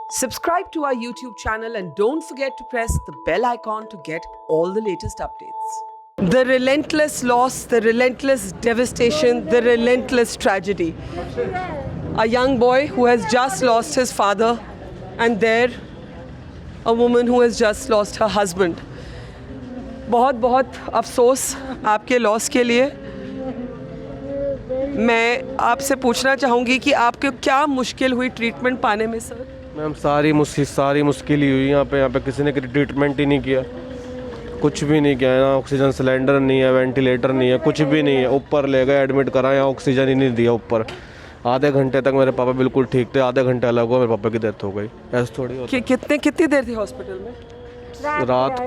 Subscribe to our YouTube channel and don't forget to press the bell icon to get all the latest updates. The relentless loss, the relentless devastation, the relentless tragedy. A young boy who has just lost his father, and there a woman who has just lost her husband. बहुत बहुत अफसोस आपके loss के लिए। मैं आपसे पूछना चाहूँगी कि आपको क्या मुश्किल हुई ट्रीटमेंट पाने में सर? मैम सारी मुश्किल ही हुई यहाँ पे किसी ने ट्रीटमेंट ही नहीं किया, कुछ भी नहीं किया। यहाँ ऑक्सीजन सिलेंडर नहीं है, वेंटिलेटर नहीं है, कुछ भी नहीं है। ऊपर ले गए एडमिट करा, यहाँ ऑक्सीजन ही नहीं दिया ऊपर। आधे घंटे तक मेरे पापा बिल्कुल ठीक थे, आधे घंटे अलग हुआ मेरे पापा की डेथ हो गई। ऐसे थोड़ी होता। कितनी देर थी हॉस्पिटल में? रात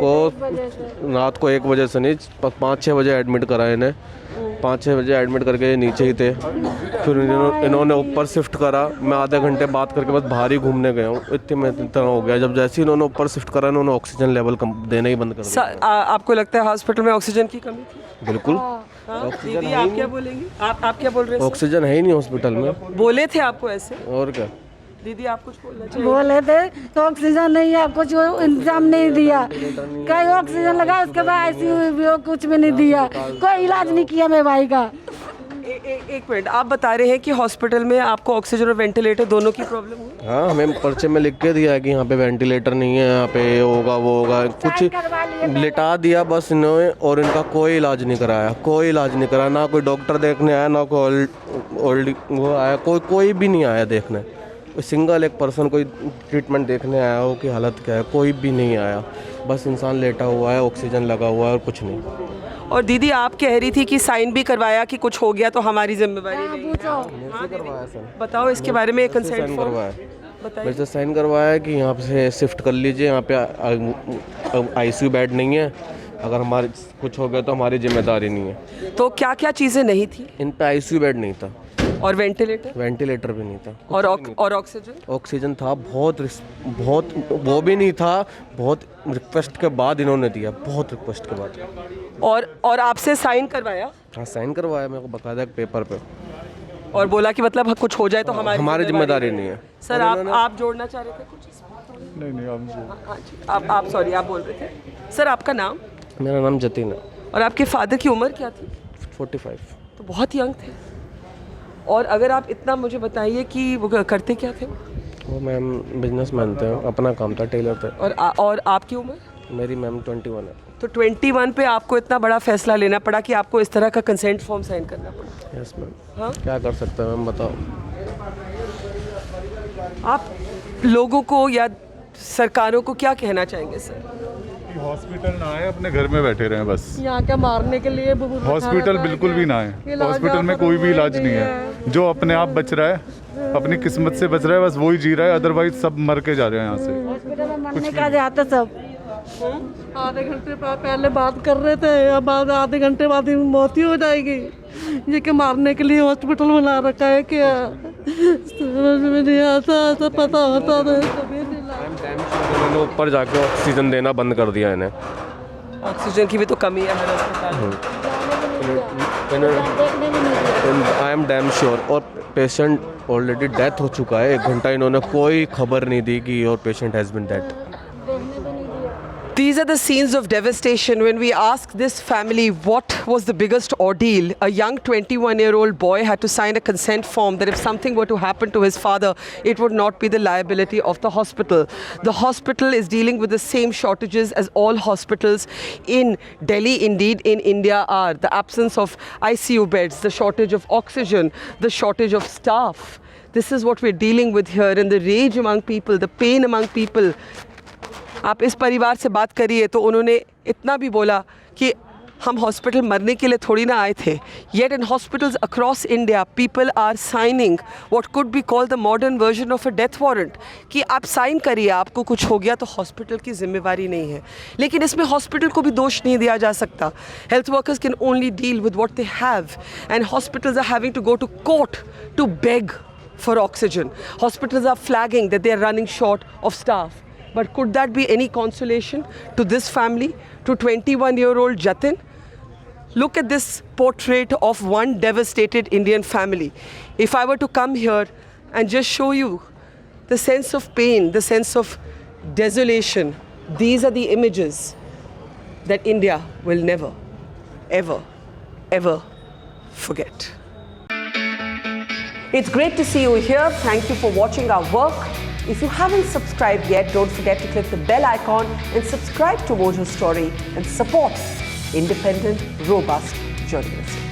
को 1 बजे से नहीं, 5-6 बजे एडमिट करा इन्हें। 5-6 बजे एडमिट करके नीचे ही थे, फिर इन्होंने ऊपर शिफ्ट करा। मैं आधे घंटे बात करके बस बाहर ही घूमने गया हूँ, इतना हो गया। जब जैसे ही इन्होंने ऊपर शिफ्ट करा, इन्होंने ऑक्सीजन लेवल देना ही बंद कर दिया। आपको लगता है हॉस्पिटल में ऑक्सीजन की कमी थी? बिल्कुल। दीदी आप क्या बोलेंगी? आप क्या बोल रहे हैं? ऑक्सीजन है ही नहीं हॉस्पिटल में। बोले थे आपको ऐसे? और क्या दीदी आप कुछ बोलना चाहिए? बोले थे तो ऑक्सीजन नहीं है, कुछ इंतजाम नहीं दिया। कहीं ऑक्सीजन लगा, उसके बाद आईसीयू कुछ भी नहीं दिया, कोई इलाज नहीं किया मेरे भाई का। एक मिनट, आप बता रहे हैं कि हॉस्पिटल में आपको ऑक्सीजन और वेंटिलेटर दोनों की प्रॉब्लम हुई? हाँ, हमें पर्चे में लिख के दिया है कि यहाँ पे वेंटिलेटर नहीं है, यहाँ पे ये होगा वो होगा, कुछ लिटा दिया बस इन्होंने। और इनका कोई इलाज नहीं कराया, ना कोई डॉक्टर देखने आया, ना कोई ओल्ड वो आया, कोई भी नहीं आया देखने। सिंगल एक पर्सन कोई ट्रीटमेंट देखने आया हो कि हालत क्या है, कोई भी नहीं आया। बस इंसान लेटा हुआ है, ऑक्सीजन लगा हुआ है और कुछ नहीं। और दीदी आप कह रही थी कि साइन भी करवाया कि कुछ हो गया तो हमारी जिम्मेवारी नहीं है। करवाया सर, बताओ इसके बारे में। कंसेंट करवाया, वैसे साइन करवाया कि यहाँ से शिफ्ट कर लीजिए, यहाँ पे आईसीयू बेड नहीं है, अगर हमारे कुछ हो गया तो हमारी जिम्मेदारी नहीं है। तो क्या क्या चीज़ें नहीं थी? इन पे आईसीयू बेड नहीं था और वेंटिलेटर भी नहीं था। और ऑक्सीजन था बहुत वो भी नहीं था। बहुत रिक्वेस्ट के बाद इन्होंने दिया, बहुत रिक्वेस्ट के बाद। और आपसे साइन करवाया? हाँ, साइन करवाया मेरे को बकायदा पेपर पे, और बोला कि मतलब कुछ हो जाए तो हमारी जिम्मेदारी नहीं है। सर आप जोड़ना चाह रहे थे कुछ? नहीं आप सॉरी, आप बोल रहे थे। सर आपका नाम? मेरा नाम जतिन है। और आपके फादर की उम्र क्या थी? 45। तो बहुत यंग थे। और अगर आप इतना मुझे बताइए कि वो करते क्या थे? वो मैम बिजनेसमैन थे, अपना काम था, टेलर थे। और आपकी उम्र? मेरी मैम 21 है। तो 21 पे आपको इतना बड़ा फैसला लेना पड़ा कि आपको इस तरह का कंसेंट फॉर्म साइन करना पड़ा? Yes ma'am. हाँ, क्या कर सकते हैं मैम, बताओ। आप लोगों को या सरकारों को क्या कहना चाहेंगे सर? हॉस्पिटल ना आए, अपने घर में बैठे रहे बस। यहाँ के मारने के लिए हॉस्पिटल बिल्कुल भी ना आए। हॉस्पिटल में कोई भी इलाज नहीं है। जो अपने आप बच रहा है, अपनी किस्मत से बच रहा है, बस वही जी रहा है, अदरवाइज सब मर के जा रहे हैं यहाँ से। हॉस्पिटल में मरने का जाते सब। आधे घंटे पहले बात कर रहे थे, अब आधे घंटे बाद मौत ही हो जाएगी। ये कि मारने के लिए हॉस्पिटल बना रखा है क्या? समझ में नहीं आता, पता होता उन्होंने ऊपर जाके ऑक्सीजन देना बंद कर दिया इन्हें। ऑक्सीजन की भी तो कमी है हर अस्पताल में। I am damn sure. और पेशेंट ऑलरेडी डेथ हो चुका है। 1 घंटा इन्होंने कोई खबर नहीं दी कि your patient has been dead. These are the scenes of devastation. When we asked this family what was the biggest ordeal, a young 21-year-old boy had to sign a consent form that if something were to happen to his father, it would not be the liability of the hospital. The hospital is dealing with the same shortages as all hospitals in Delhi, indeed in India are. The absence of ICU beds, the shortage of oxygen, the shortage of staff. This is what we're dealing with here, and the rage among people, the pain among people. आप इस परिवार से बात करिए तो उन्होंने इतना भी बोला कि हम हॉस्पिटल मरने के लिए थोड़ी ना आए थे। Yet in hospitals across India people are signing what could be called the modern version of a death warrant कि आप साइन करिए, आपको कुछ हो गया तो हॉस्पिटल की जिम्मेवारी नहीं है। लेकिन इसमें हॉस्पिटल को भी दोष नहीं दिया जा सकता। Health workers can only deal with what they have, and hospitals are having to go to court to beg for oxygen. Hospitals are flagging that they are running short of staff. But could that be any consolation to this family, to 21-year-old Jatin? Look at this portrait of one devastated Indian family. If I were to come here and just show you the sense of pain, the sense of desolation, these are the images that India will never, ever, ever forget. It's great to see you here. Thank you for watching our work. If you haven't subscribed yet, don't forget to click the bell icon and subscribe to Mojo Story and support independent, robust journalism.